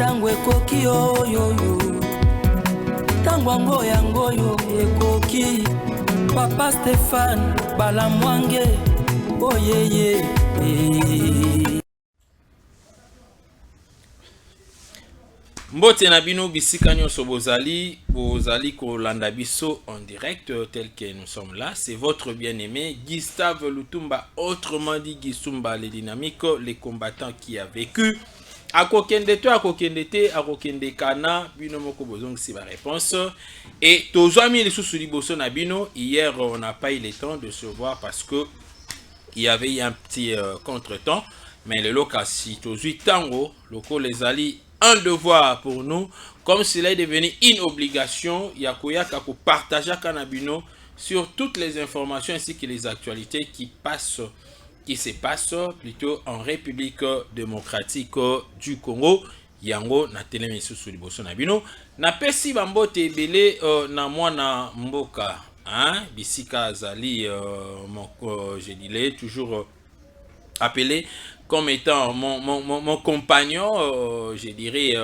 tango ekoki oyoyo tango yango yo ekoki Papa Stéphane Balamwange oyeye Mbote na bino bisika nyonso bozali kolanda biso en direct tel que nous sommes là. C'est votre bien-aimé Gustave Lutumba, autrement dit Gisumba le dynamique, les combattants qui a vécu. Akokende to akokende te akokende kana bino moko bozong si ba réponse. Et tozami les sous liboso na bino. Hier on n'a pas eu le temps de se voir parce que il y avait eu un petit contretemps. Mais le local si tozui tango loko les ali un devoir pour nous, comme cela est devenu une obligation, Yakoyaka pour partager Kanabino sur toutes les informations ainsi que les actualités qui se passent plutôt en République démocratique du Congo. Yango na telemesu sur liboso na bino na pesi bambote ebele na mwana mboka hein bisika zali je dirais toujours appelé comme étant mon compagnon, je dirais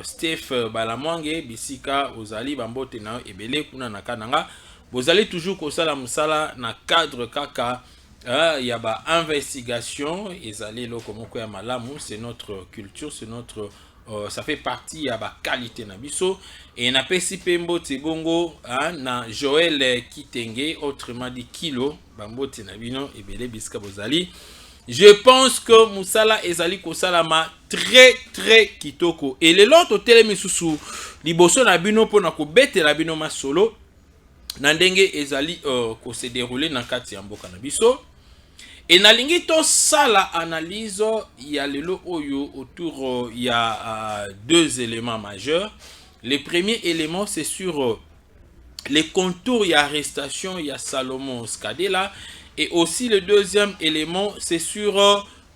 Steph Balamwange, Bisika, Ozali, Bambote na Ebele, Kuna Nakananga. Vous allez toujours kosala musala na cadre kaka, il y a ba investigation, Ezali Lokomoko ya Malamu, c'est notre culture, c'est notre, ça fait partie ya ba qualité na biso. Et na pesi pembo tebongo, na Joël Kitenge, autrement dit Kilo, Bambote na bino, Ebele, Bisika Bozali. Je pense que Moussala ezali kosalama très kitoko. Et les lots hôtel misusu liboso na bino pona ko bete la bino masolo na ndenge ezali ko se dérouler na kati ya mboka na biso. Et na lingi to sala analyse ya lelo oyo autour il y a deux éléments majeurs. Le premier élément c'est sur les contours y arrestation y a Salomon Skadela. Et aussi le deuxième élément, c'est sur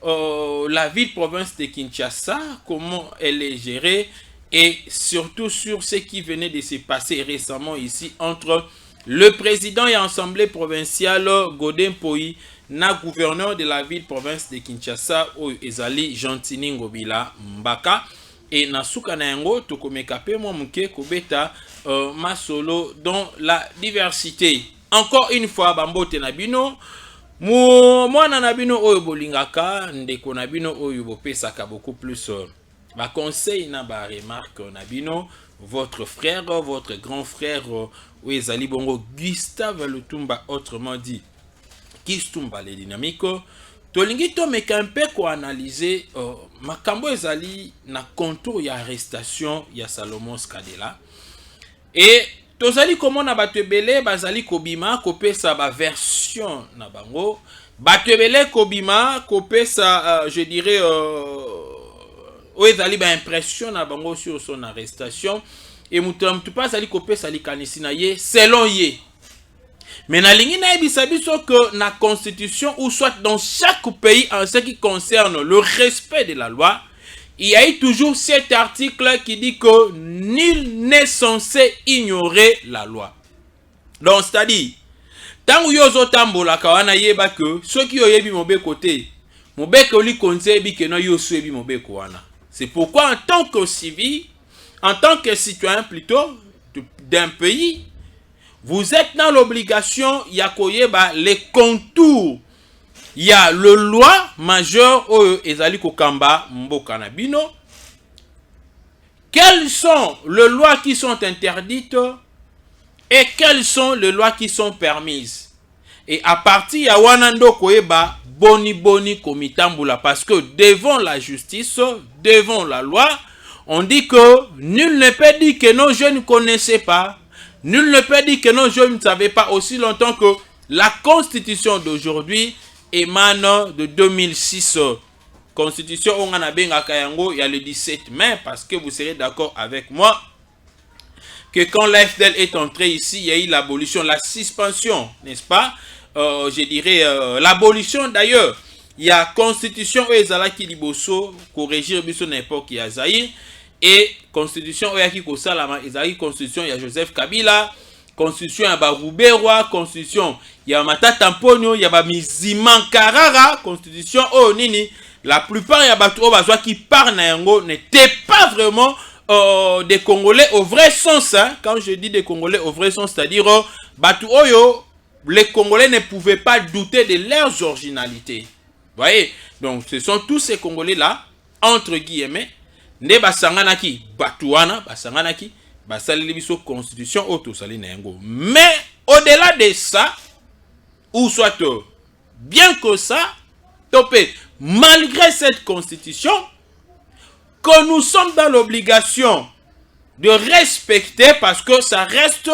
la ville-province de Kinshasa, comment elle est gérée, et surtout sur ce qui venait de se passer récemment ici entre le président et l'Assemblée provinciale Godin Poyi, na gouverneur de la ville-province de Kinshasa, Ezali Gentini Ngobila Mbaka, et Nasuka Nayango, Tokomekape Mwamuke Kobeta Masolo dans la diversité. Encore une fois, Bambote Nabino, mwana Nabino oyo bolingaka, ndeko Nabino oyo bopesaka beaucoup plus ba conseil na ba remarque Nabino, votre frère, votre grand frère Ezali Bongo Gustave Lutumba, autrement dit Gistumba le dynamique. Tolingi to mekampe ko analyser makambo ezali na contour ya arrestation ya Salomon Skadela. Et tozali comment na batebele bazali kobima kopesa ba version na bango batebele kobima kopesa je dirais ezali ba impression na bango sur son arrestation et mutam tu pas ali kopesa likanisi na ye selon ye. Mais na lingi na ebisa biso que na constitution ou soit dans chaque pays en ce qui concerne le respect de la loi, il y a eu toujours cet article qui dit que nul n'est censé ignorer la loi. Donc, c'est-à-dire, tant que yozo tambola kawana yeba que ceux qui oyebi mobe côté, mobe ko li konse bi que no yo suebi mobe koana. C'est pourquoi en tant que civil, en tant que citoyen plutôt d'un pays, vous êtes dans l'obligation yakoyeba les contours. Il y a le loi majeur au ezali kokamba mboka na bino. Quelles sont les lois qui sont interdites et quelles sont les lois qui sont permises? Et à partir ya wanando koyeba boni komitambula parce que devant la justice, devant la loi, on dit que nul ne peut dire que non, je ne connaissais pas. Nul ne peut dire que non, je ne savais pas aussi longtemps que la constitution d'aujourd'hui émane de 2006. Constitution on a benga kayango il y a le 17 mai parce que vous serez d'accord avec moi que quand l'AFDL est entré ici, il y a eu l'abolition, la suspension, n'est-ce pas? Je dirais l'abolition d'ailleurs. Il y a constitution ezala ki liboso corriger biso na époque ya Zaïre et constitution oyaki ko salama ezali constitution ya Joseph Kabila, constitution ya Baruberwa, constitution ya Matata Mponyo, ya ba Miziman Karara, constitution o nini la plupart ya bato bazwa qui par na yango n'était pas pas vraiment des Congolais au vrai sens. Hein. Quand je dis des Congolais au vrai sens, c'est-à-dire Batu Oyo, les Congolais ne pouvaient pas douter de leurs originalités. Vous voyez? Donc ce sont tous ces Congolais-là, entre guillemets, ne basanganaki, Batuana, basanganaki, basali biso constitution auto sali na yango. Mais au-delà de ça, ou soit bien que ça, topé, malgré cette constitution, que nous sommes dans l'obligation de respecter parce que ça reste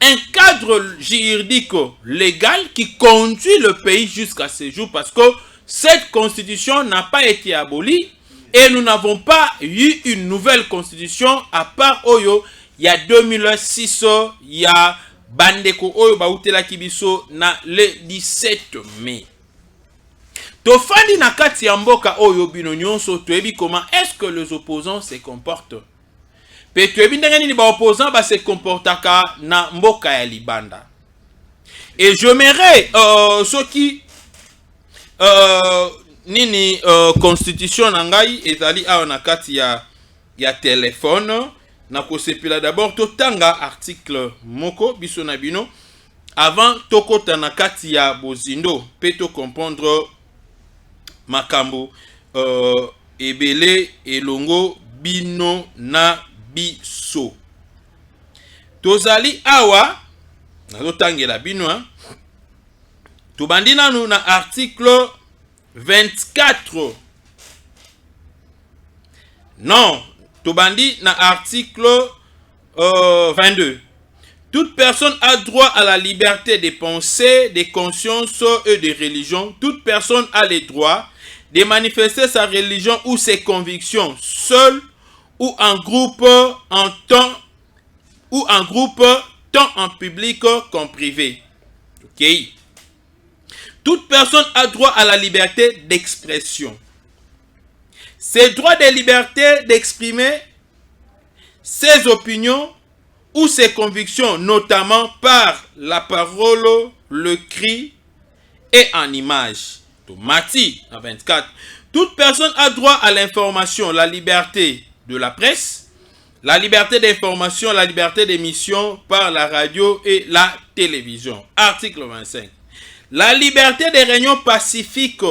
un cadre juridique légal qui conduit le pays jusqu'à ce jour parce que cette constitution n'a pas été abolie et nous n'avons pas eu une nouvelle constitution à part Oyo, il y a 2006, il y a Bandeko Oyo Bautela Kibiso na le 17 mai. Tofandi na kati ya mboka Oyo bino nyonso toyebi comment est-ce que les opposants se comportent. Pe toyebi ndenge nini ba opposants ba se comportaka na mboka ya libanda. Et je m'aimerais ceux qui nini constitution na ngai ezali awa na kati ya téléphone na kosepela d'abord totanga article moko biso na bino avant tokota na kati ya bozindo pe to comprendre makambo ebele elongo bino na biso tozali awa na totangela bino hein. Tubandi nanu na article 24. Non, Tubandi na article 22. Toute personne a droit à la liberté de pensée, de conscience et de religion. Toute personne a le droit de manifester sa religion ou ses convictions seul ou en groupe tant en public qu'en privé. OK. Toute personne a droit à la liberté d'expression. Ces droits de liberté d'exprimer ses opinions ou ses convictions, notamment par la parole, le cri et en image. Matthieu 24. Toute personne a droit à l'information, la liberté de la presse, la liberté d'information, la liberté d'émission par la radio et la télévision. Article 25. La liberté des réunions pacifiques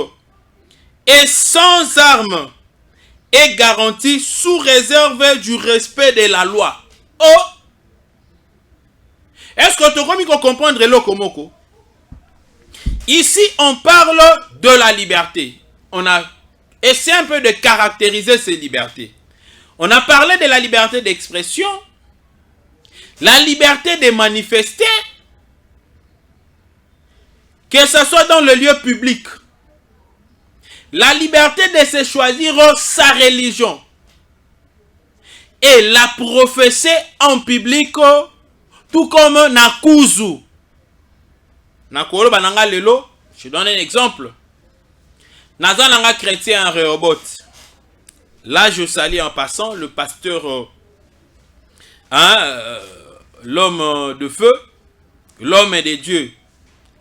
et sans armes est garantie sous réserve du respect de la loi. Oh! Est-ce que tu as comprendre le komoko? Ici, on parle de la liberté. On a essayé un peu de caractériser ces libertés. On a parlé de la liberté d'expression, la liberté de manifester, que ce soit dans le lieu public, la liberté de se choisir sa religion et la professer en public, tout comme Nakuzu. Nakolo bananga lelo, je donne un exemple. Nazananga chrétien en Rehoboth. Là, je salue en passant le pasteur, l'homme de feu, l'homme de Dieu.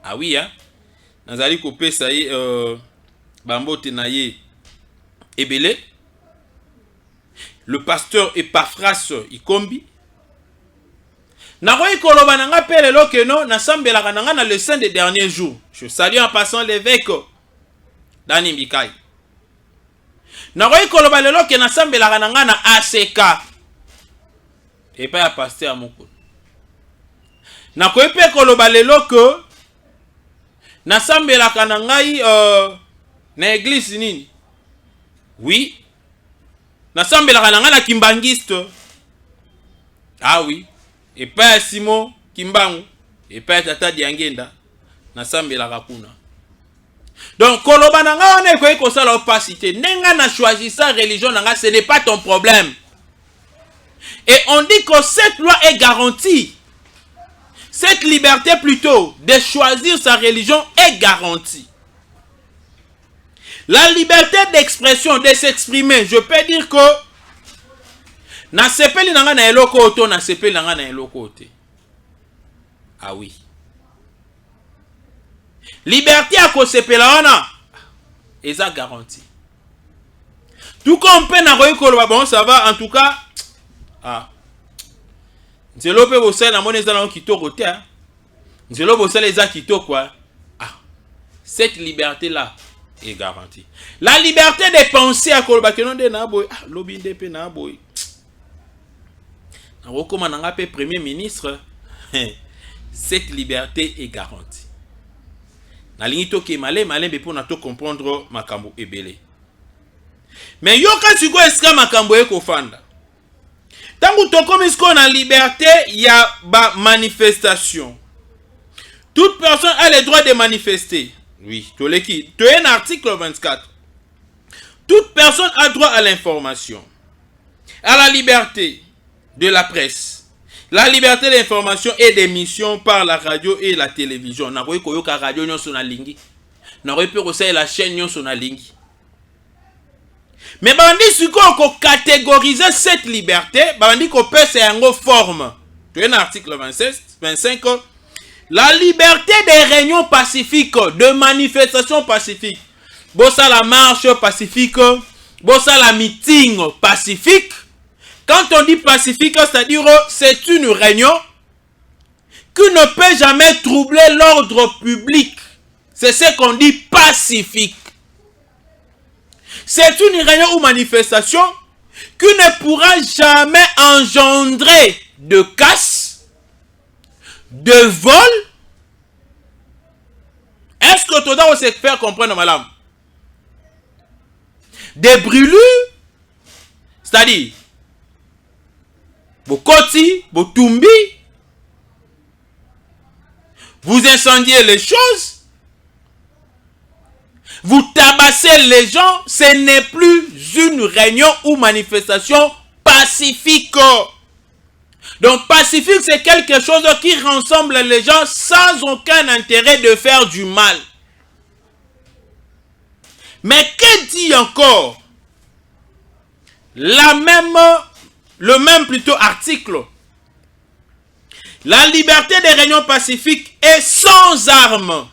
Ah oui, hein? Nazali kopé ça y est, Bambo Tenaye Ebele. Le pasteur Epaphras Ikombi. Naroyi koloba nanga pele lo que non, nasambela kananga na le saint des derniers jours. Je salue en passant l'évêque Dani Mikai. Naroyi koloba lelo que nasambela kananga na ACK. Et pas à pasteur à mon coup. Nakoyi pe koloba lelo que nasambela kanangai na église nini? Oui. Nasambela kananga na kimbangiste. Ah oui. Et pas Simon Kimbangu. Et pas Tata Diangenda. Nasambela kakuna. Donc, koloba nanga on est quoi que ça l'opacité. Nenga na choisi sa religion nanga, ce n'est pas ton problème. Et on dit que cette loi est garantie. Cette liberté plutôt de choisir sa religion est garantie. La liberté d'expression, de s'exprimer, je peux dire que na sepeli nanga na eloko oto, na sepeli nanga na eloko ote. Ah oui. Liberté à ko sepela wana eza garantie. Tout comme on bon, ça va, en tout cas. Ah. Nzelo pe bosala na mone za na kitoko te. Nzelo bosala eza kitoko quoi. Ah. Cette liberté là est garantie. La liberté de penser à koloba kenon de na boy. Ah, lobi ndepe na boy. Na rokoma na pe premier ministre. Cette liberté est garantie. Na lingi to ke malé be pour na to comprendre makambo ebele. Mais yo ka siko eska makambo e kofanda. Tangu tokomi siko na liberté, il y a ba manifestation. Toute personne a le droit de manifester. Oui, tu es un article 24. Toute personne a droit à l'information, à la liberté de la presse, la liberté d'information et d'émission par la radio et la télévision. Na koyi koyoka radio nyon sona lingi. Na koyi pe kosa la chaîne nyon sona lingi. Mais bandi siko ko catégoriser cette liberté, bandi ko peut c'est en forme. Tu es un article 25. La liberté des réunions pacifiques, de manifestations pacifiques. Bossa la marche pacifique, bossa la meeting pacifique. Quand on dit pacifique, c'est-à-dire c'est une réunion qui ne peut jamais troubler l'ordre public. C'est ce qu'on dit pacifique. C'est une réunion ou manifestation qui ne pourra jamais engendrer de casse, de vol. Est-ce que tu dois se faire comprendre, madame? Des brûlures, c'est-à-dire, vos koti, vos tumbi, vous incendiez les choses, vous tabassez les gens, ce n'est plus une réunion ou manifestation pacifique. Donc pacifique, c'est quelque chose qui rassemble les gens sans aucun intérêt de faire du mal. Mais que dit encore le même plutôt article? La liberté des réunions pacifiques est sans armes.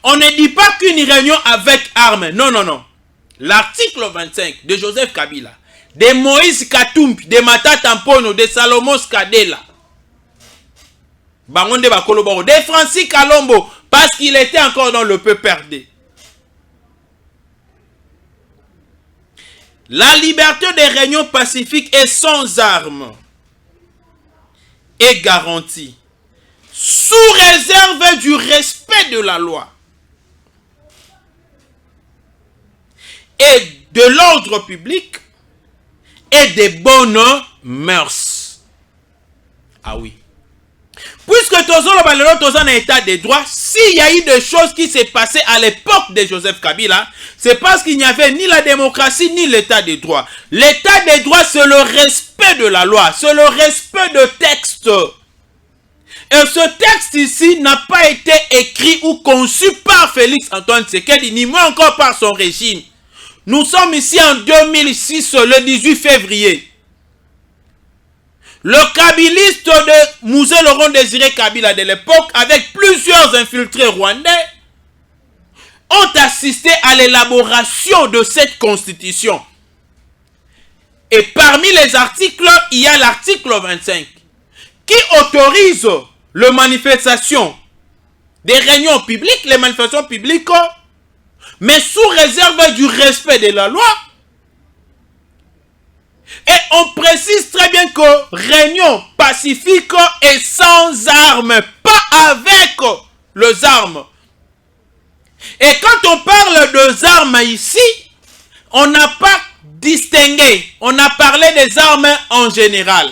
On ne dit pas qu'une réunion avec armes. Non, non, non. L'article 25 de Joseph Kabila, de Moïse Katumbi, de Matata Mpono, de Salomon Skadela, de Francis Kalombo, parce qu'il était encore dans le peuple perdu. La liberté des réunions pacifiques est sans armes et garantie, sous réserve du respect de la loi et de l'ordre public et des bonnes mœurs. Ah oui. Puisque Tozo en état de droit, s'il y a eu des choses qui s'est passées à l'époque de Joseph Kabila, c'est parce qu'il n'y avait ni la démocratie ni l'état de droit. L'état de droit, c'est le respect de la loi, c'est le respect de texte. Et ce texte ici n'a pas été écrit ou conçu par Félix Antoine Tshisekedi, ni moins encore par son régime. Nous sommes ici en 2006, le 18 février. Le kabiliste de Mouzé Laurent Désiré Kabila de l'époque, avec plusieurs infiltrés rwandais, ont assisté à l'élaboration de cette constitution. Et parmi les articles, il y a l'article 25 qui autorise les manifestations des réunions publiques, les manifestations publiques, mais sous réserve du respect de la loi. Et on précise très bien que réunion pacifique est sans armes, pas avec les armes. Et quand on parle des armes ici, on n'a pas distingué, on a parlé des armes en général.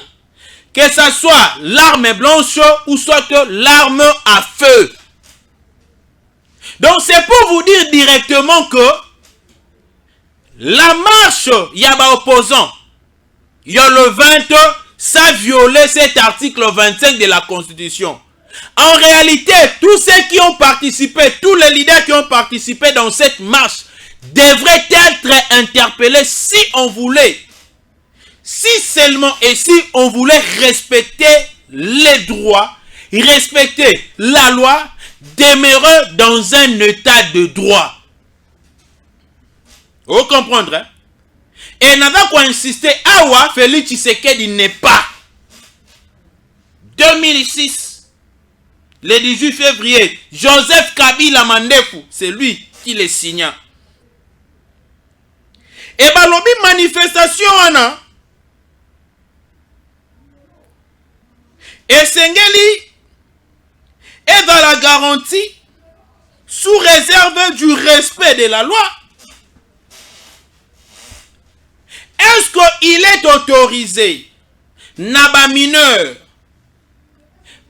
Que ce soit l'arme blanche ou soit l'arme à feu. Donc c'est pour vous dire directement que la marche, il y a des opposants. Il y a le 20, ça violait cet article 25 de la Constitution. En réalité, tous ceux qui ont participé, tous les leaders qui ont participé dans cette marche devraient être interpellés si on voulait, si seulement et si on voulait respecter les droits, respecter la loi, demeurer dans un état de droit. Vous comprenez, hein? Et n'a quoi insister, awa Félix Tshisekedi n'est pas. 2006, le 18 février, Joseph Kabila Mandefu, c'est lui qui les signa. Et bah lobby manifestation ana. Et Sengeli est dans la garantie sous réserve du respect de la loi. Est-ce qu'il est autorisé naba mineur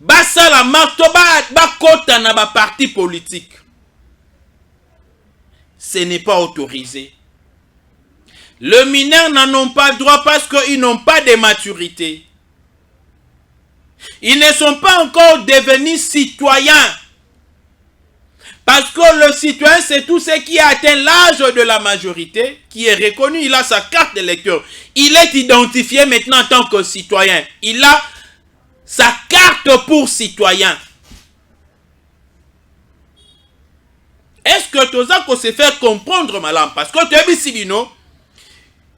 basa la martoba bakota naba parti politique? Ce n'est pas autorisé. Les mineurs n'en ont pas droit parce qu'ils n'ont pas de maturité. Ils ne sont pas encore devenus citoyens. Parce que le citoyen, c'est tout ce qui a atteint l'âge de la majorité, qui est reconnu, il a sa carte d'électeur. Il est identifié maintenant en tant que citoyen. Il a sa carte pour citoyen. Est-ce que tout ça peut se faire comprendre, madame? Parce que tu as vu, Sibino,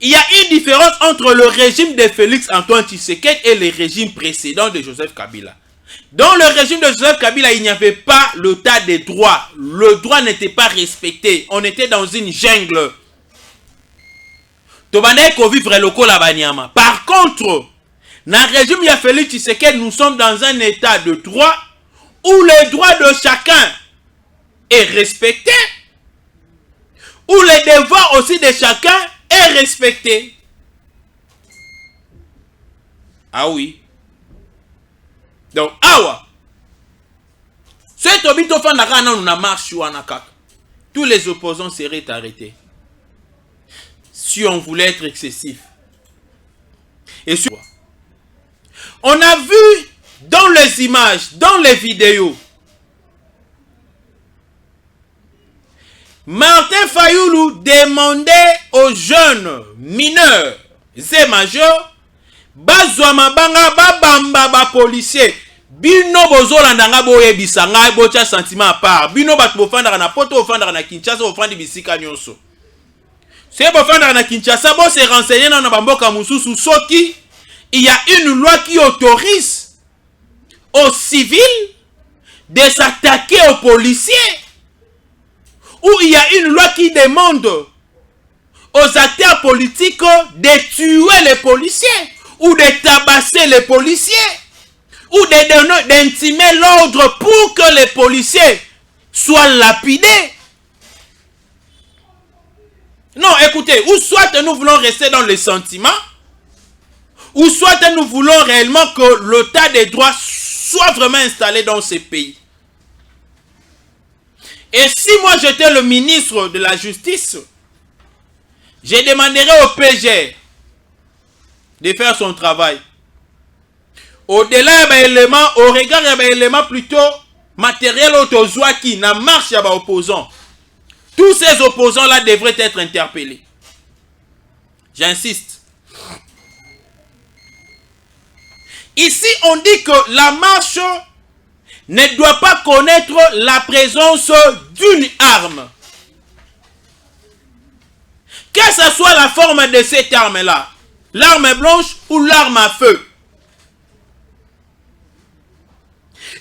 il y a une différence entre le régime de Félix Antoine Tshisekedi et le régime précédent de Joseph Kabila. Dans le régime de Joseph Kabila, il n'y avait pas l'état des droits. Le droit n'était pas respecté. On était dans une jungle. Par contre, dans le régime de Félix Tshisekedi, nous sommes dans un état de droit où le droit de chacun est respecté, où les devoirs aussi de chacun est respecté. Ah oui. Donc, awa. Tous les opposants seraient arrêtés. Si on voulait être excessif. Et sur... On a vu dans les images, dans les vidéos, Martin Fayoulou demandait aux jeunes mineurs et majeurs bazwama banga babamba ba policier bino bozolandanga boye bisanga bocha sentiment à part bino bat bofandaka na poto ofandaka na Kinshasa ofandi bisika nyonso c'est bofandaka na Kinshasa bo se renseigner na bamboka mususu soki il y a une loi qui autorise aux civils de s'attaquer aux policiers, ou il y a une loi qui demande aux acteurs politiques de tuer les policiers, ou de tabasser les policiers, ou d'intimer l'ordre pour que les policiers soient lapidés. Non, écoutez, ou soit nous voulons rester dans les sentiments, ou soit nous voulons réellement que l'état des droits soit vraiment installé dans ces pays. Et si moi j'étais le ministre de la Justice, je demanderais au PG de faire son travail. Au-delà des éléments, au regard des éléments plutôt matériels autozois qui n'a marche à opposants. Tous ces opposants-là devraient être interpellés. J'insiste. Ici, on dit que la marche ne doit pas connaître la présence d'une arme. Que ce soit la forme de cette arme-là, l'arme blanche ou l'arme à feu.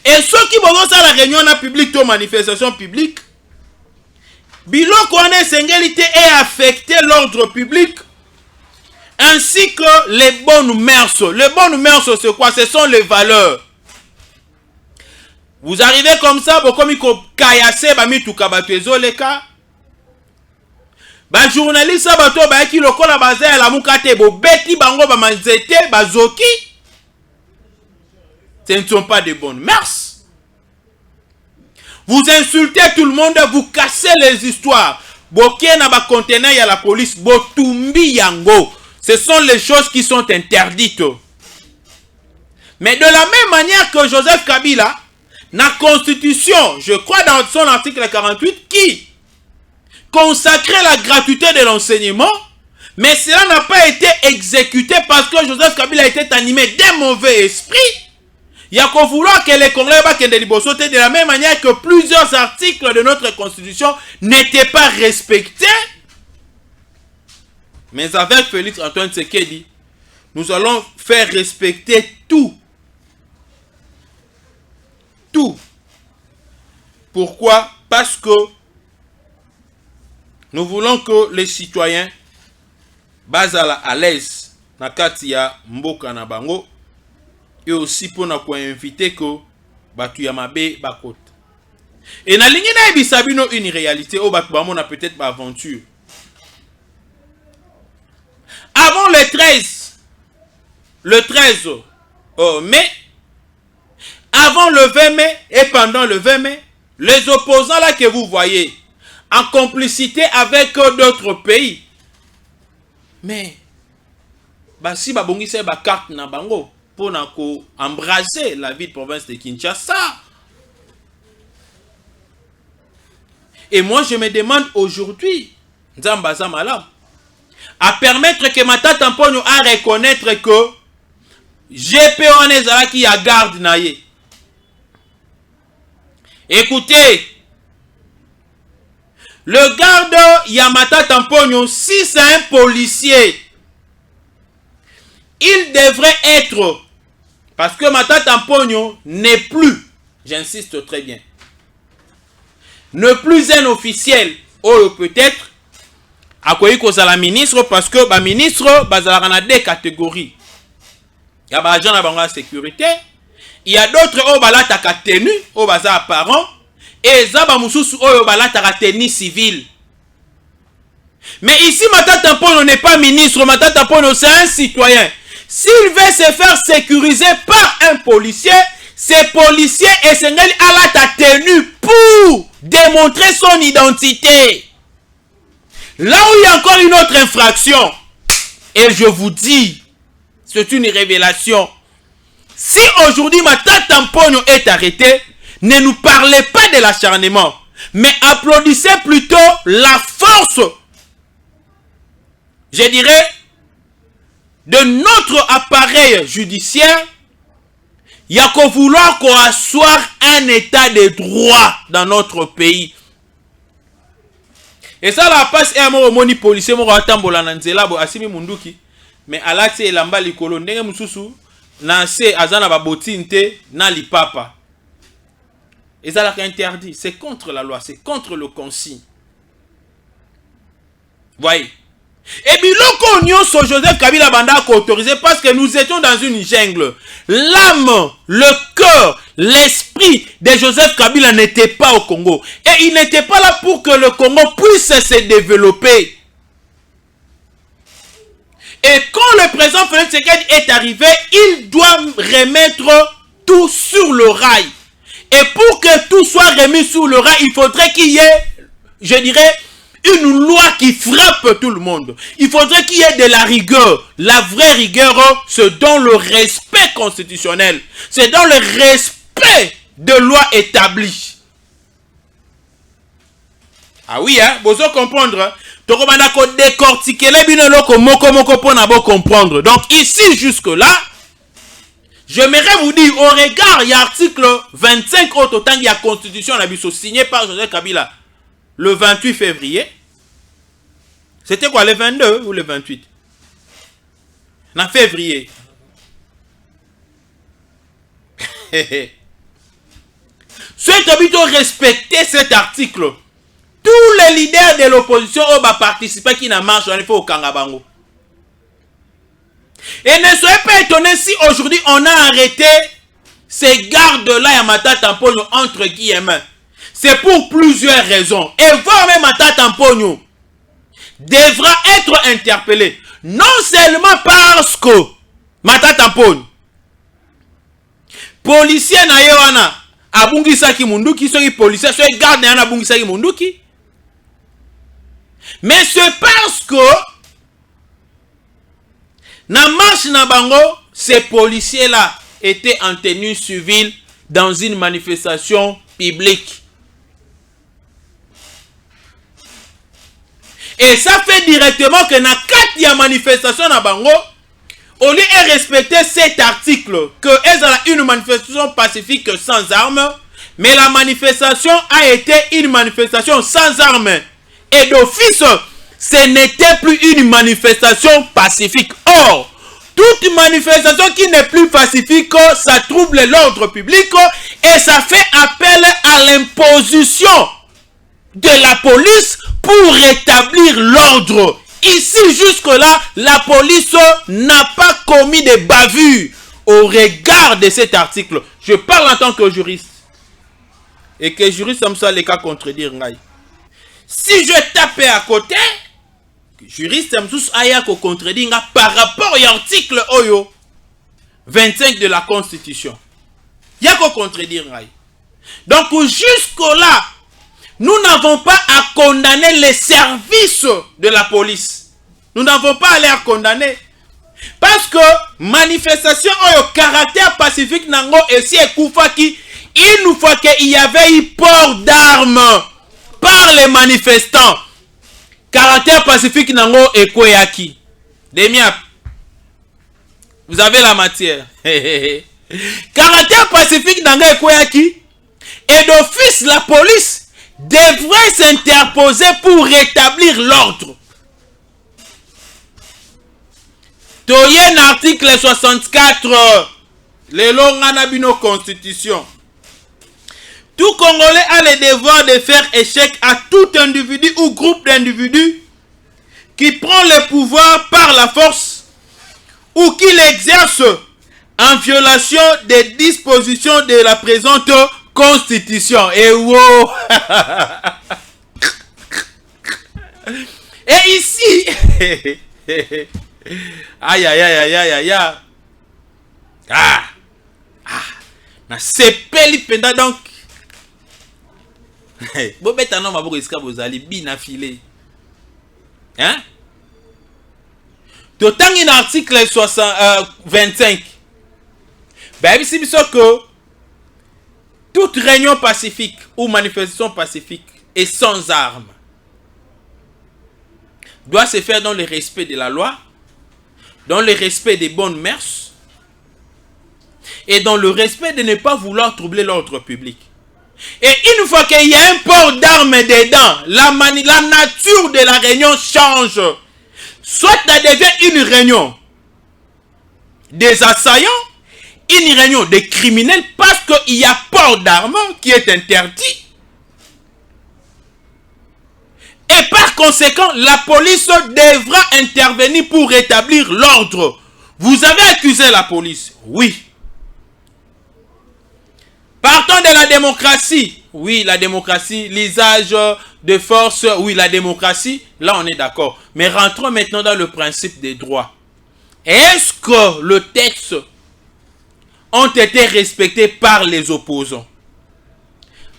Et ceux qui vont faire la réunion en public ou manifestation publique, biloko wana esengeli est affecté l'ordre public ainsi que les bonnes mœurs. Les bonnes mœurs, c'est quoi? Ce sont les valeurs. Vous arrivez comme ça, vous comme kayase bami tukabatezo leka. Ba journaliste bato ba ki lokola bazaya la mukate bo beti bango ba manzete bazoki. Ce ne sont pas de bonnes mœurs. Vous insultez tout le monde, vous cassez les histoires. Boké na ba conteneur ya la police, botumbi yango. Ce sont les choses qui sont interdites. Mais de la même manière que Joseph Kabila, la Constitution, je crois dans son article 48, qui consacrait la gratuité de l'enseignement, mais cela n'a pas été exécuté parce que Joseph Kabila était animé d'un mauvais esprit. Il y a qu'au vouloir que les Congolais de la même manière que plusieurs articles de notre Constitution n'étaient pas respectés. Mais avec Félix Antoine Tshisekedi, nous allons faire respecter tout. Tout. Pourquoi? Parce que nous voulons que les citoyens bazala à l'aise na kati ya mboka na bango et aussi pour na ko inviter que batu ya mabe bakota. Et na lingi na ebisabino une réalité au batu bamona peut-être ba aventure. Avant le 13 mai, avant le 20 mai et pendant le 20 mai, les opposants là que vous voyez, en complicité avec d'autres pays, mais si babongisa ba carte na bango pour embraser la ville province de Kinshasa. Et moi je me demande aujourd'hui, Nzambaza Malam, à permettre que Matata Mponyo à reconnaître que GPO Nezala qui a garde naïe. Écoutez, le garde Yamata Tampogno, si c'est un policier, il devrait être, parce que Matata Tampogno n'est plus, j'insiste très bien, ne plus un officiel, ou peut-être, à quoi il cause la ministre, parce que la ministre, bazala a deux catégories. Il y a des gens dans la sécurité, il y a d'autres qui ont la tenue, qui ont apparent, et Zaba Moussous Oyo Balatara tenue civile. Mais ici, Matata Mponyo n'est pas ministre, Matata Mponyo c'est un citoyen. S'il veut se faire sécuriser par un policier, ces policiers et Sengeli à la tenue pour démontrer son identité. Là où il y a encore une autre infraction, et je vous dis, c'est une révélation. Si aujourd'hui Matata Mponyo est arrêté, ne nous parlez pas de l'acharnement, mais applaudissez plutôt la force, je dirais, de notre appareil judiciaire. Il y a qu'à vouloir qu'on assoie un état de droit dans notre pays. Et ça la passe et à mon moni policier mon ratambola nanzela bo asimi munduki, mais alati elamba likolo ndenge mususu na se azana ba botinte na lipapa. Et ça l'a interdit. C'est contre la loi, c'est contre le consigne. Voyez. Et bien, l'Okonyo Joseph Kabila Banda a autorisé parce que nous étions dans une jungle. L'âme, le cœur, l'esprit de Joseph Kabila n'était pas au Congo. Et il n'était pas là pour que le Congo puisse se développer. Et quand le président Félix Tshisekedi est arrivé, il doit remettre tout sur le rail. Et pour que tout soit remis sur le rail, il faudrait qu'il y ait, je dirais, une loi qui frappe tout le monde. Il faudrait qu'il y ait de la rigueur. La vraie rigueur, c'est dans le respect constitutionnel. C'est dans le respect de lois établies. Ah oui, hein, vous allez comprendre. Donc, on va décortiquer les bineloko moko pour comprendre. Donc, ici, jusque-là, j'aimerais vous dire, au regard, il y a l'article 25 autres temps, il y a la constitution signé par Joseph Kabila le 28 février. C'était quoi, le 22 ou le 28? En février. Ceux qui ont respecté cet article, tous les leaders de l'opposition ont participé qui n'a marche au Kangabango. Et ne soyez pas étonnés si aujourd'hui on a arrêté ces gardes-là à Matata Mponyo entre guillemets. C'est pour plusieurs raisons. Et voir même Matata Mponyo devra être interpellé. Non seulement parce que Matata Mponyo, policier na yewana abungisaki munduki, soki policier, soki garde na abungisaki munduki. Mais c'est parce que na marche na bango, ces policiers-là étaient en tenue civile dans une manifestation publique. Et ça fait directement que na quatre ya manifestation na bango, au lieu de respecter cet article, que est une manifestation pacifique sans armes, mais la manifestation a été une manifestation sans armes. Et d'office, ce n'était plus une manifestation pacifique. Or, toute manifestation qui n'est plus pacifique, ça trouble l'ordre public et ça fait appel à l'imposition de la police pour rétablir l'ordre. Ici, jusque-là, la police n'a pas commis de bavures au regard de cet article. Je parle en tant que juriste. Et que juriste, comme ça, les cas contredire. Si je tapais à côté, juriste, aya ko contredire par rapport à l'article Oyo 25 de la Constitution. Il y a ko contredire. Donc, jusque-là, nous n'avons pas à condamner les services de la police. Nous n'avons pas à les condamner. Parce que manifestation au caractère pacifique nango et si ekoufaki, une fois qu'il y avait eu port d'armes par les manifestants, caractère pacifique nango ekoyaki. Demiap, vous avez la matière. Caractère pacifique nango ekoyaki et d'office la police devrait s'interposer pour rétablir l'ordre. Toyen article 64, le Longanabino Constitution. Tout Congolais a le devoir de faire échec à tout individu ou groupe d'individus qui prend le pouvoir par la force ou qui l'exerce en violation des dispositions de la présente Constitution. Et wow. Et ici, aïe aïe aïe aïe aïe aïe. Na sepeli penda donc. Bobeta non maboko iska bozali bina filé. Hein? Totangi na article 25. Ben ici biso que toute réunion pacifique ou manifestation pacifique et sans armes doit se faire dans le respect de la loi, dans le respect des bonnes mœurs et dans le respect de ne pas vouloir troubler l'ordre public. Et une fois qu'il y a un port d'armes dedans, la nature de la réunion change. Soit ça devient une réunion des assaillants, une réunion des criminels parce qu'il y a port d'armes qui est interdit. Et par conséquent, la police devra intervenir pour rétablir l'ordre. Vous avez accusé la police? Oui. Partons de la démocratie. Oui, la démocratie, l'usage de force. Oui, la démocratie. Là, on est d'accord. Mais rentrons maintenant dans le principe des droits. Est-ce que le texte ont été respectés par les opposants?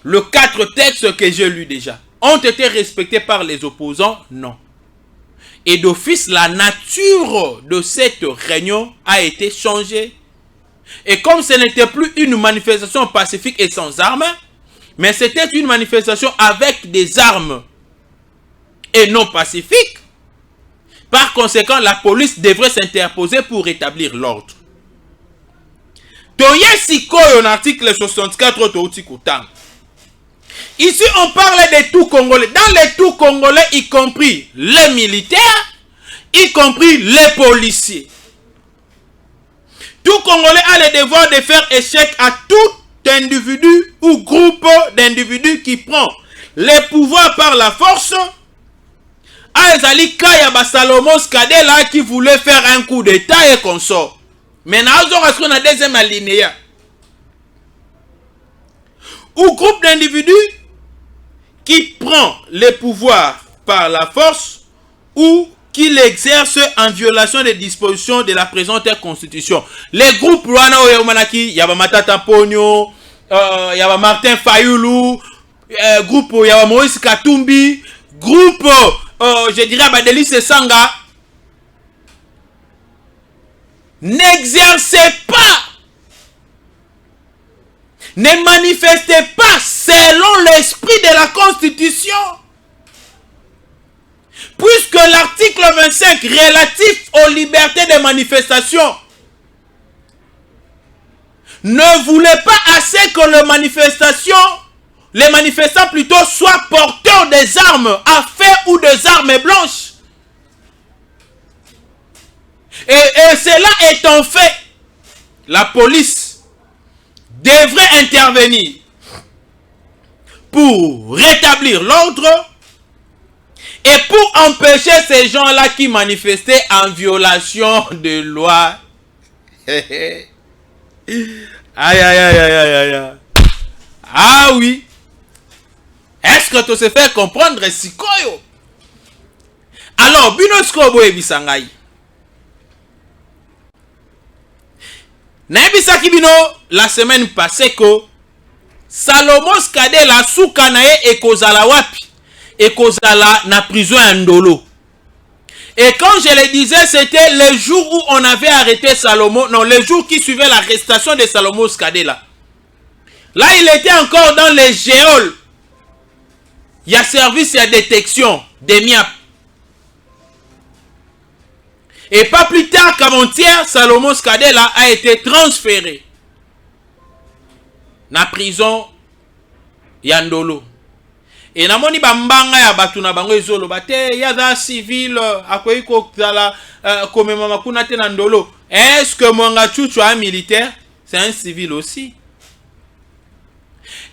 Les 4 textes que j'ai lus déjà ont été respectés par les opposants? Non. Et d'office, la nature de cette réunion a été changée. Et comme ce n'était plus une manifestation pacifique et sans armes, mais c'était une manifestation avec des armes et non pacifique, par conséquent, la police devrait s'interposer pour rétablir l'ordre. En article 64, ici, on parle de tout Congolais. Dans les tout Congolais, y compris les militaires, y compris les policiers. Tout Congolais a le devoir de faire échec à tout individu ou groupe d'individus qui prend les pouvoirs par la force. Aizali Kaya Basalomos Kadela qui voulait faire un coup d'état et consort. Mais nous avons la deuxième alinéa. Ou groupe d'individus qui prend les pouvoirs par la force ou qui l'exerce en violation des dispositions de la présente constitution. Les groupes Rwanda Oyomanaki, Yaba Matata Pogno, Yaba Martin Fayoulou, groupe Yaba Moïse Katumbi, groupe, je dirais Badeli Sanga, n'exercez pas, ne manifestez pas selon l'esprit de la Constitution. Puisque l'article 25 relatif aux libertés de manifestation ne voulait pas assez que les manifestants plutôt soient porteurs des armes à feu ou des armes blanches. Et cela étant fait, la police devrait intervenir pour rétablir l'ordre et pour empêcher ces gens-là qui manifestaient en violation de loi. Aïe, aïe, aïe, aïe, aïe, aïe. Ah oui. Est-ce que tu se fais comprendre si koyo? Alors, binosko boye bisangai. Naebisaki bino la semaine passée que Salomon Skadela souka na ye ekozala wapi? Ekozala na prison ya Ndolo. Et quand je le disais, c'était le jour où on avait arrêté Salomon, non, le jour qui suivait l'arrestation de Salomon Skadela. Là, il était encore dans les géoles. Il y a service et détection des MIAP. Et pas plus tard qu'avant-hier, Salomon Skadela a été transféré na prison Yandolo. Et namoni bambanga ya batu na bango ezolo bate ya da civil akoyi ko zala komema makuna te na Ndolo. Est-ce que Mwanga Chuchu un militaire? C'est un civil aussi.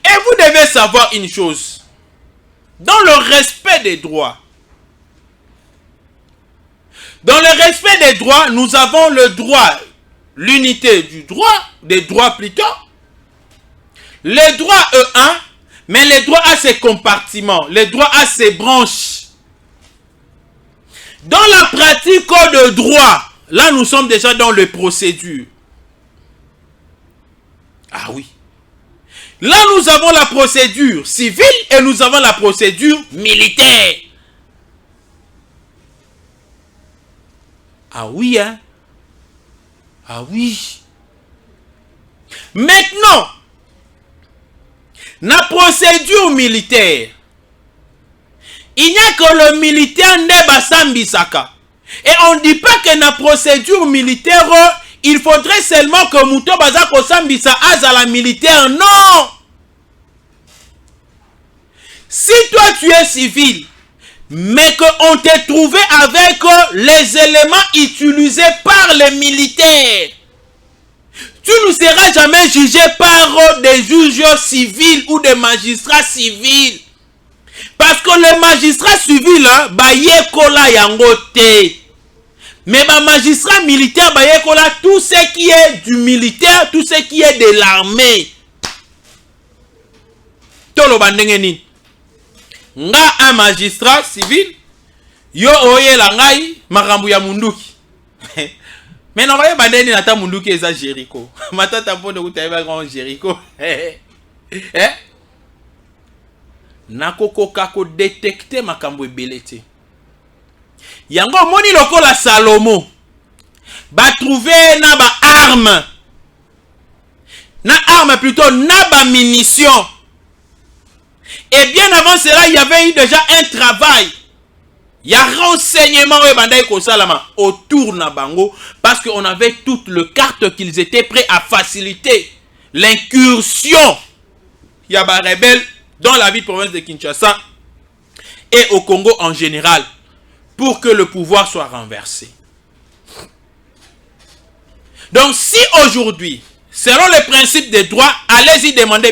Et vous devez savoir une chose. Dans le respect des droits. Dans le respect des droits, nous avons le droit, l'unité du droit, des droits plutôt. Les droits E1, mais les droits à ses compartiments, les droits à ses branches. Dans la pratique de droit, là nous sommes déjà dans les procédures. Ah oui. Là nous avons la procédure civile et nous avons la procédure militaire. Ah oui, hein? Ah oui. Maintenant, la procédure militaire, il n'y a que le militaire Neba Sambisaka. Et on ne dit pas que la procédure militaire, il faudrait seulement que Mouto Bazako Sambisa Azala militaire. Non! Si toi tu es civil, mais qu'on t'ait trouvé avec les éléments utilisés par les militaires, tu ne seras jamais jugé par des juges civils ou des magistrats civils. Parce que les magistrats civils, bayekola yangote. Mais les magistrats militaires, bayekola tout ce qui est du militaire, tout ce qui est de l'armée. Tolo bandengeni. Nga un magistrat civil, yo oye la ngai makambu ya munduki. Mais non, voyez bandeni nata munduki eza Jericho. Matata po de kutaiba grand Jericho. Nakoko kako détecter makambu ebelete. Yango moni lokola Salomo. Ba trouver na ba arme. Na arme plutôt na ba munitions. Et bien avant cela, il y avait eu déjà un travail. Il y a renseignement autour de Nabango parce qu'on avait toutes les cartes qu'ils étaient prêts à faciliter l'incursion. Il y a des rebelles dans la ville province de Kinshasa et au Congo en général pour que le pouvoir soit renversé. Donc si aujourd'hui, selon les principes des droits, allez-y demander,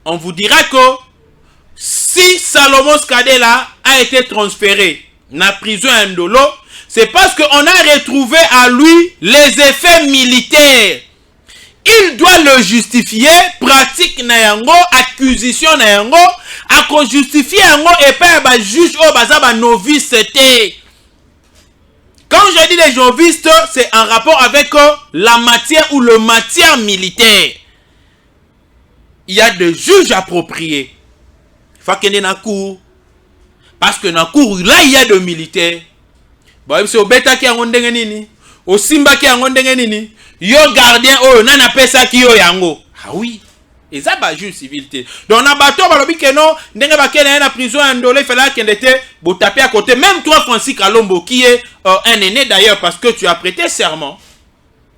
on vous dira que si Salomon Skadela a été transféré dans la prison à Ndolo, c'est parce qu'on a retrouvé à lui les effets militaires. Il doit le justifier, pratique na yango, acquisition na yango, à justifier yango et pas ba juge ou ba novice c'était. Quand je dis les novices, c'est en rapport avec la matière ou le matière militaire. Il y a des juges appropriés. Il faut qu'il y ait une cour. Parce que dans la cour, là, il y a des militaires. Bon, c'est au bêta qui a un dengenini. Au simba qui a un dengenini. Yo gardien, oh, nana pesa ki yo yango. Ah oui. Et ça, bah, juge civilité. Donc, on a bateau, bah, que non, n'enga ba kena na prison à Ndolo, il fallait qu'il était, bon, taper à côté. Même toi, Francis Kalombo, qui est un aîné d'ailleurs, parce que tu as prêté serment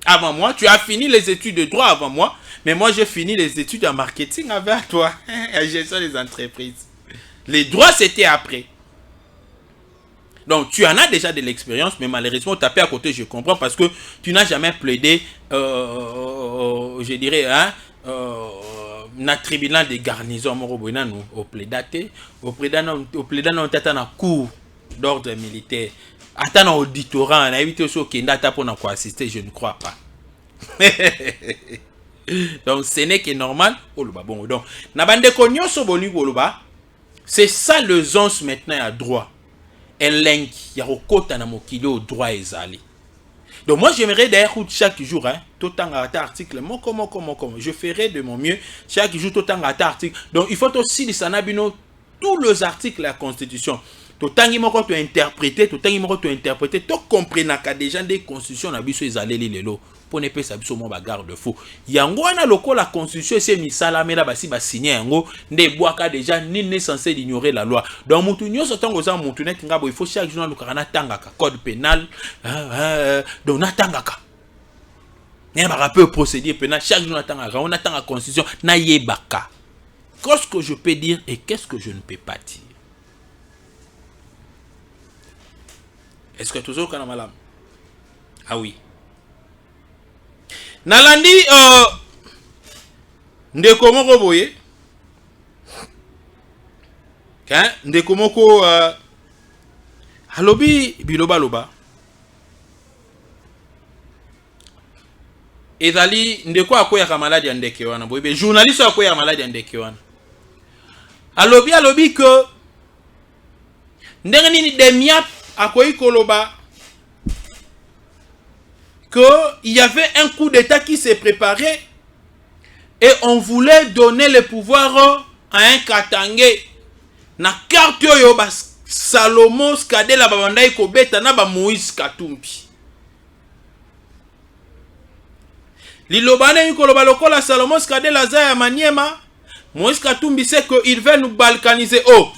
avant moi. Tu as fini les études de droit avant moi. Mais moi, j'ai fini les études en marketing avec toi. La gestion des entreprises. Les droits, c'était après. Donc, tu en as déjà de l'expérience, mais malheureusement, taper à côté, je comprends, parce que tu n'as jamais plaidé, je dirais, hein, na tribunal de garnison, au plaidaté, au plaidant, en cours d'ordre militaire. Attends, auditorat, on a évité aussi au Kenda pour nous assister, je ne crois pas. Donc, ce n'est que normal. Bon, donc, c'est ça le zons maintenant à droit. Il y a au droit et zali. Donc moi j'aimerais d'ailleurs chaque jour, hein, tout temps à article, je ferai de mon mieux chaque jour tout temps à article. Donc il faut aussi les sanabino tous les articles de la Constitution. Tout temps il faut interpréter, tout temps il faut interpréter, tout comprendre que déjà des constitutions na biso ezali lelo pour ne pas sabiso mo bagarde fou. Yango na loko la Constitution c'est misala mela basi ba signer yango nde boaka déjà ni n'est censé ignorer la loi. Donc mutu nyoso tango za mutu net ngabo il faut chaque jour na na tangaka code pénal donc na tangaka. Il y a un peu procédure pénal chaque jour on attend la Constitution na yebaka. Qu'est-ce que je peux dire et qu'est-ce que je ne peux pas dire? Est-ce que toujours kana malam? Ah oui. Nalandi ndeko moko boye. Hein? Ndeko moko alobi biloba loba. Ezali ndeko akoya ka maladi ya ndeke wana boye journaliste akoya maladi ya ndeke wana. Alobi que ndenge nini demiap akoyi koloba qu'il y avait un coup d'état qui s'est préparé et on voulait donner le pouvoir à un Katangé. Na carte yo ba Salomon Skadela babandai ko beta na ba Moïse Katumbi. Lilobane yuko loba lokola Salomon Skadela za ya Maniema, Moïse Katumbi sait qu'il veut nous balkaniser. Oh.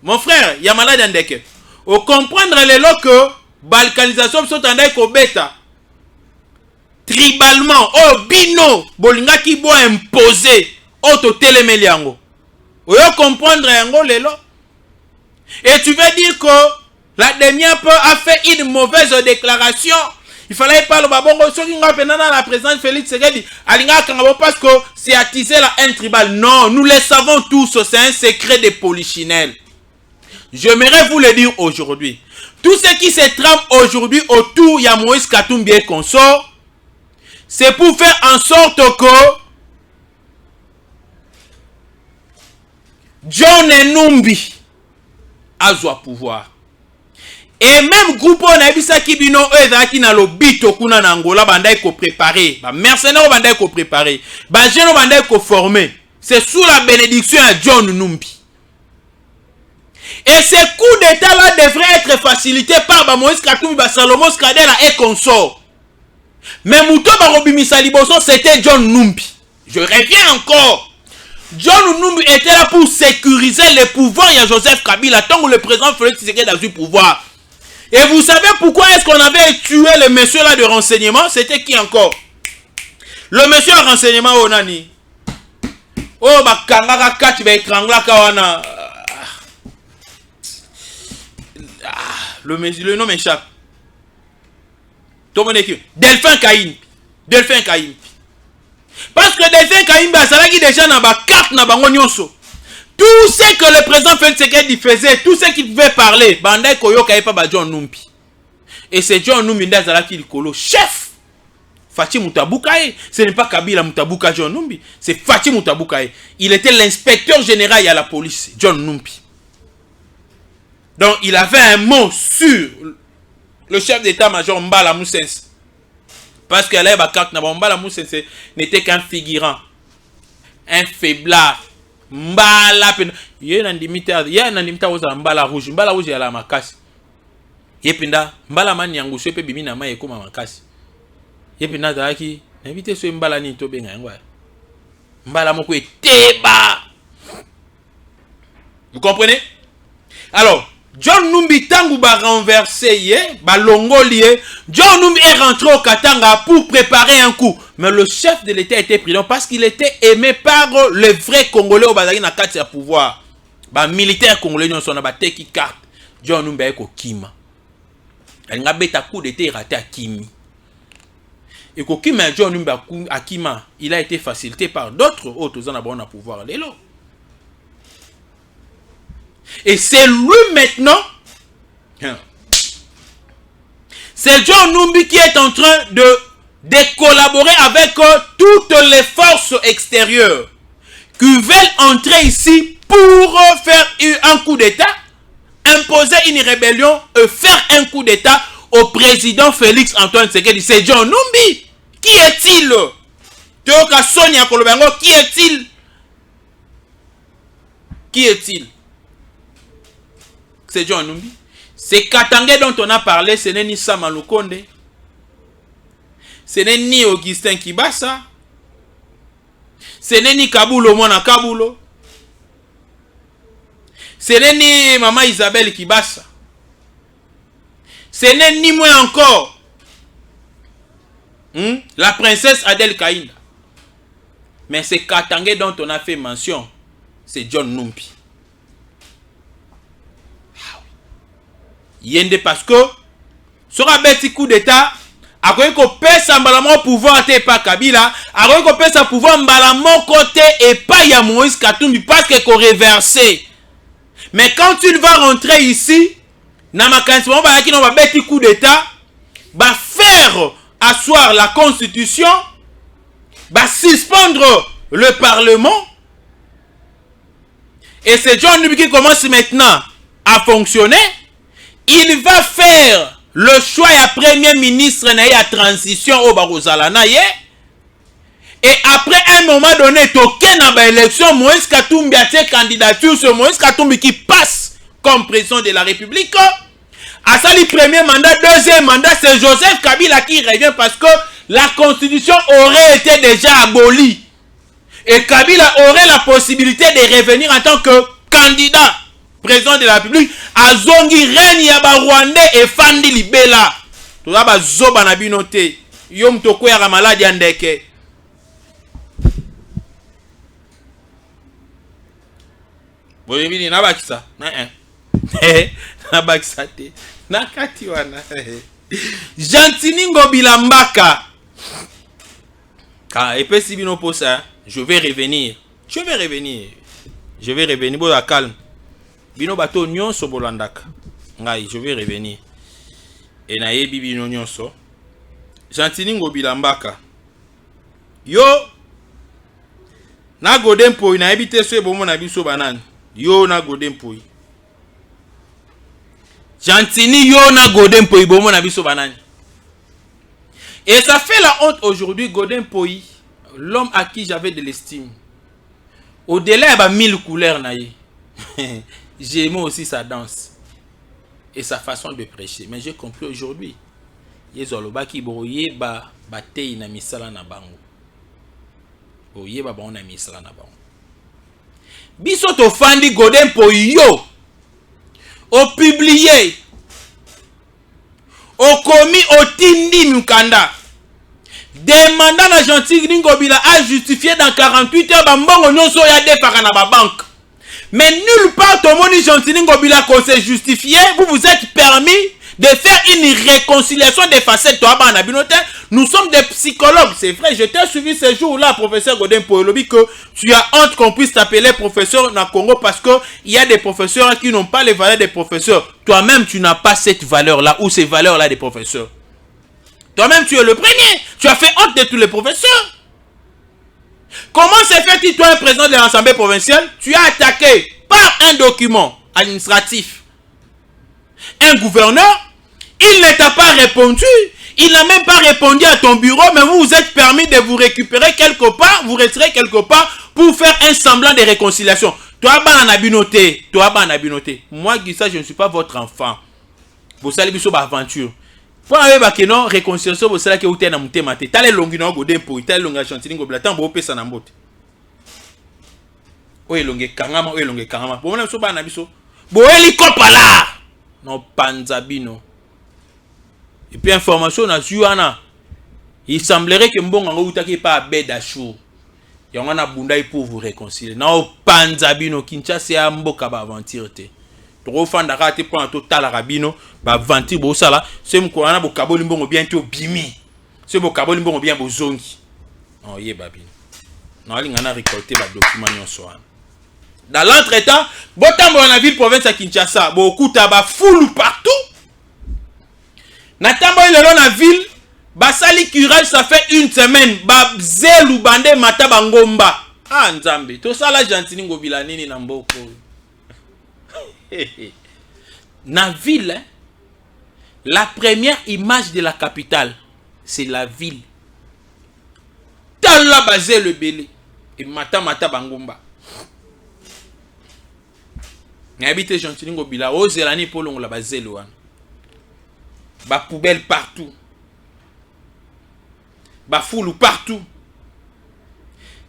Mon frère, il y a malade andeke. Au comprendre les lots que balkanisation sont en train bêta tribalement oh bino bolinga ki bo imposer auto telemeliango oyo comprendre yango lelo et tu veux dire que la dernière peu a fait une mauvaise déclaration. Il fallait pas le babongo ce qui nga penana la présidente Félix Tshisekedi alinga kangabo parce que c'est attiser la un tribal. Non, nous le savons tous, c'est un secret de polichinelle. J'aimerais vous le dire aujourd'hui. Tout ce qui se trame aujourd'hui autour de Moïse Katumbi et consort, c'est pour faire en sorte que John Numbi a le pouvoir. Et même groupe on a vu ça qui bino qui na lobito kuna na Angola bandai ko préparer, ba mercenaires bandai ko préparer, ba jeune bandai ko former. C'est sous la bénédiction de John Numbi. Et ces coups d'état là devraient être facilités par Moïse Katumbi, Salomon Skadela et consort. Mais Mouto Barobimisa Liboso, c'était John Numbi. Je reviens encore. John Numbi était là pour sécuriser le pouvoir de Joseph Kabila tant que le président Félix Tshisekedi a eu pouvoir. Et vous savez pourquoi est-ce qu'on avait tué le monsieur là de renseignement? C'était qui encore? Le monsieur de renseignement Onani. Oh, Bakangaka Kati Bekrangla Kawana. Le nom m'échappe. Delphin Kaïm. Delphin Kaïm. Parce que Delphin Kaïm, ça qui déjà dans la carte na bango nyonso. Tout ce que le président Félix Tshisekedi faisait, tout ce qu'il pouvait parler, Bandai Koyo Kaipa ba John Numbi. Et c'est John Numbi Ndazala qui le chef. Fachi Mutabukaye. Ce n'est pas Kabila Mutabuka John Numbi. C'est Fachi Mutabukaye. Il était l'inspecteur général à la police, John Numbi. Donc il avait un mot sur le chef d'état-major Mbala Moussens. Parce que là, Mbala Moussens n'était qu'un figurant. Un faiblard. Mbala il y a un limita aux Mbala rouge. Mbala rouge, il y a la makasi. Yepinda, Mbala man yanguswe pe bimina ma yekoma makasi. Yepinda taki, n'invite ce Mbala ni to benga ngwa. Mbala moko eteba. Vous comprenez? Alors, John Numbi tangu ba renversé ba longolié, John Numbi est rentré au Katanga pour préparer un coup. Mais le chef de l'État était prudent parce qu'il était aimé par les vrais Congolais au Bazaki na kati ya pouvoir. ba militaire congolais nyonso na ba teki carte John Numbi eko kima alinga beta coup d'état raté à Kimi et ko kima John Numbi à Kima il a été facilité par d'autres autres en abon à pouvoir lelo et c'est lui maintenant c'est John Numbi qui est en train de collaborer avec toutes les forces extérieures qui veulent entrer ici pour faire un coup d'état, imposer une rébellion et faire un coup d'état au président Félix Antoine Tshisekedi. C'est John Numbi. Qui est-il? Théoka Sonia Kolobango, qui est-il? Qui est-il? C'est John Numbi. C'est Katangé dont on a parlé, ce n'est ni Sama Lukonde, ce n'est ni Augustin Kibasa, ce n'est ni Kabulo Mwana Kabulo, ce n'est ni Maman Isabelle Kibasa, ce n'est ni moi encore la princesse Adèle Kaïnda. Mais c'est Katangé dont on a fait mention, c'est John Numbi. Yende parce que sur un petit coup d'état après qu'on pèse un balamon pouvoir te pas Kabila après qu'on pèse un pouvoir balamon côté et pas ya Moïse Katumbi parce que qu'on réversé mais quand il va rentrer ici na makansi ba qui non va petit coup d'état va faire asseoir la constitution va suspendre le parlement et c'est John Numbi qui commence maintenant à fonctionner. Il va faire le choix à premier ministre na ya transition au Barozala na ye et après un moment donné toke na ba élection Moïse Katumbi a ses candidatures sur Moïse Katumbi qui passe comme président de la République. À ça le premier mandat, deuxième mandat c'est Joseph Kabila qui revient parce que la constitution aurait été déjà abolie et Kabila aurait la possibilité de revenir en tant que candidat président de la République a zongi règne ya ba Rwandais et fandi libela to ba zoba na binote yo mtoko ya maladi andeke boyebini na bakisa na bakisa te na kati wana Gentiningo Bilambaka et puis si bino pour ça je vais revenir boya calme. Bino bato nyonso bolandaka ngai je vais revenir et na yebi bino nyonso Gentiningo Bilambaka yo na godempo na yebi te so bomo na biso banani yo na godempo Gentini yo na godempo bomo na biso banani et ça fait la honte aujourd'hui Godempo, l'homme à qui j'avais de l'estime au-delà de 1000 couleurs na ye j'aimais aussi sa danse et sa façon de prêcher. Mais j'ai compris aujourd'hui. Yezoloba ki boye ba batei na misala na bango. Boye ba na misala na bango. Biso to fandi Godempo yo. O publié. O commis au tindi mukanda. Demandant na Gentiningo Bila a justifié dans 48 heures ba mbongo nyonso ya defaka na ba banque. Mais nulle part au monde Gentiningo Bila qu'on s'est justifié, vous êtes permis de faire une réconciliation des facettes. Nous sommes des psychologues, c'est vrai. Je t'ai suivi ce jour-là, professeur Godempo, que tu as honte qu'on puisse t'appeler professeur na Congo parce que il y a des professeurs qui n'ont pas les valeurs des professeurs. Toi-même, tu n'as pas cette valeur-là ou ces valeurs-là des professeurs. Toi-même, tu es le premier. Tu as fait honte de tous les professeurs. Comment s'est fait-il, toi, un président de l'Assemblée provinciale, tu as attaqué par un document administratif un gouverneur, il ne t'a pas répondu, il n'a même pas répondu à ton bureau, mais vous vous êtes permis de vous récupérer quelque part, vous retirez quelque part pour faire un semblant de réconciliation. Toi, moi, Guissa, je ne suis pas votre enfant. Vous savez, c'est une aventure. Pour avoir une réconciliation, vous savez que vous êtes dans mon thème. Tu as les longues Godempo, tu as les longues Gentiningo Bila, tu as les longues Sanambote. Oye longue Kangama, oye longue Kangama. Bon, on a soba na biso. Bo helicopala. Non panzabino. Et puis information na Juana. Il semblerait que Mbongo utaki pas Bedachou. Yangana bundai pour vous réconcilier. Na opanza bino Kinshasa ya mboka ba aventure te. Toko fanda kate pour un total rabino ba aventure bo sala. Se mkolana bo kaboli mbongo bien to bimi. Se bo kaboli mbongo bien bo zongi. Non ye babino. Na lingana récolter ba document nyonso wana. Dans l'entretemps, botambo na ville province à Kinshasa, beaucoup ba foule partout. Natambo il est la ville. Basali curage ça fait une semaine. Babzelu bande mata bangomba. Ah nzambe. To sala gentili ngobila nini na mboko. Na ville, hein, la première image de la capitale, c'est la ville. Tala bazelu belé. Et mata bangomba. N'habite gentili ngobila. Ozelani polong la bazelu wana. Ba poubelle partout. Ba foule partout.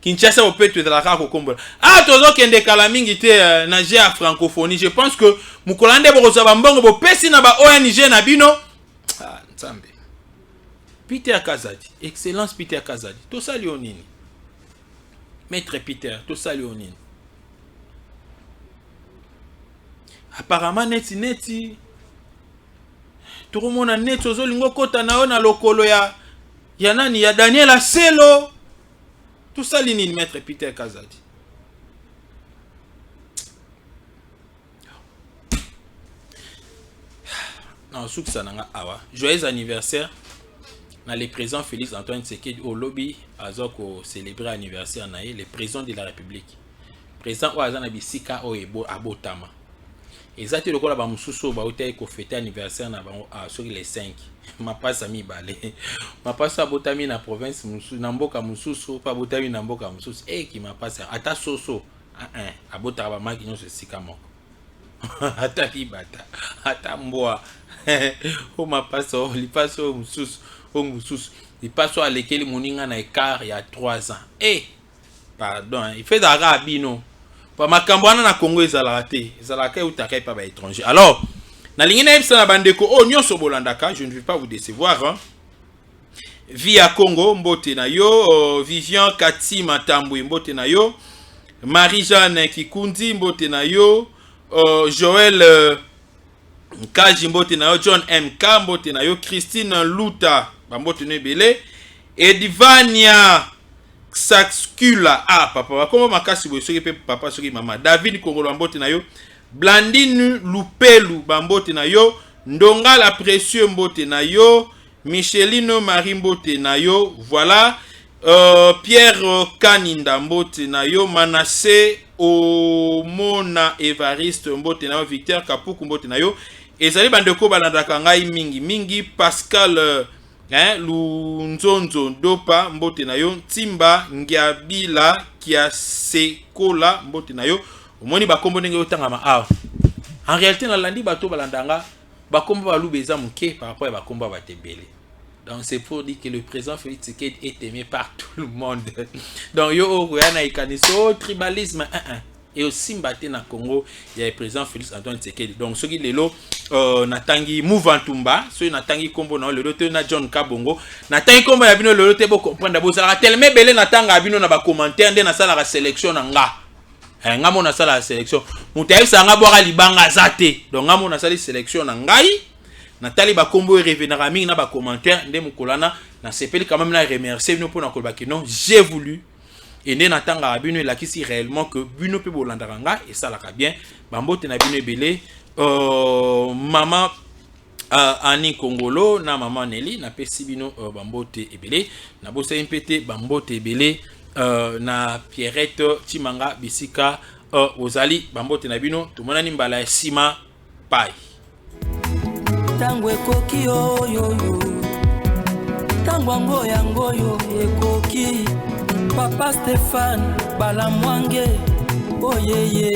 Kinshasa au peut de la rare au combo. Ah, tozo kende kalamingi te nage à francophonie. Je pense que mukolande boza bambongo bo pesi na ba ONG na bino. Ah, nzambe. Peter Kazadi, excellence Peter Kazadi. To sali onini. Maître Peter, to sali onini. Apparemment neti. Tout le monde a net tozo lingo kota na ona lokolo ya nani ya Daniel Aselo. Tout ça l'ini maître Peter Kazadi. Non, souk ça nanga awa. Joyeux anniversaire. Dans les présents Félix Antoine Tshisekedi au lobby azoko célébrer anniversaire naé le président de la République. Président Oazana Bisika Oebo Abotama. Exactement le ba mususu ba utai ko fêter anniversaire na bango sur les 5. Ma passe ami balé. Ma passe abotami na province mususu na mboka mususu pa botami na mboka mususu qui m'a passé ata soso abota ba maki nyo se sika moko. Ata libata ata mboa. O ma passe o li passe o mususu li passe à lekeli moninga na écart il y a 3 ans. Pardon, il fait d'ara bino. Pa makambwana na Congo ezalaka te ezalaka utaka pa ba étranger. Alors na lingina ebisa na bandeko o nyonso bolandaka, je ne vais pas vous décevoir hein. Via Congo mbote na yo, Vivian Kati Matambwe mbote na yo, Marie-Jeanne Kikundi mbote na yo, Joël Kaji mbote na yo, John MK mbote na yo, Christine Luta mbote na ebele, Edivania Saxcula papa comment makasi bosoki pe papa soki mama David Kongolo mbote na yo, Blandine Lupelu bambote na yo, Ndonga la précieux mbote na yo, Michelino Marie mbote na yo, voilà. Pierre Kaninda mbote na yo, Manassé Omona Evariste mbote na yo, Victor Kapuku mbote na yo, ezali bandeko balandaka ngai mingi Pascal Lunzonzo Dopa mbote na yo, Timba Ngiabila Kiasekola mbote na yo. Omoni bakombo ndenge otangama awa. En réalité na landi bato balandanga bakombo balu beza muke par rapport à bakombo batebele. Donc c'est pour dire que le président Félix Tshisekedi est aimé par tout le monde. Donc yo oyana ikaniso tribalisme et aussi mbaté na Congo, il y a le président Félix Antoine Tshisekedi. Donc ce qui lelo natangi Mouvantumba, ce natangi kombo na lelo te na John Kabongo, natangi kombo ya bino lelo te bo comprendre bo ça tellement belé natanga bino na ba commentaire nde na sala la sélection nga. Nga mona sala la sélection. Mutaïf sanga boira libanga zate. Donc nga mona sala sélection na ngai. Natali ba kombo revenera mingi na ba commentaire nde mukolana na sepeli quand même na remercier bino pour na kolbaki non, j'ai voulu et ne natanga bino et lakisi réellement que bino pe bolandaka nga et ça la bien. Bambote na bino ebele maman Annie Kongolo na maman Nelly na pesi bino bambote ebele na bosa impete bambote ebele na Pierrette Chimanga Bisika ozali bambote na bino tumona ni mbala ya sima pai tango ekoki oyo tango yango ekoki papa Stéphane Balamwange oyeye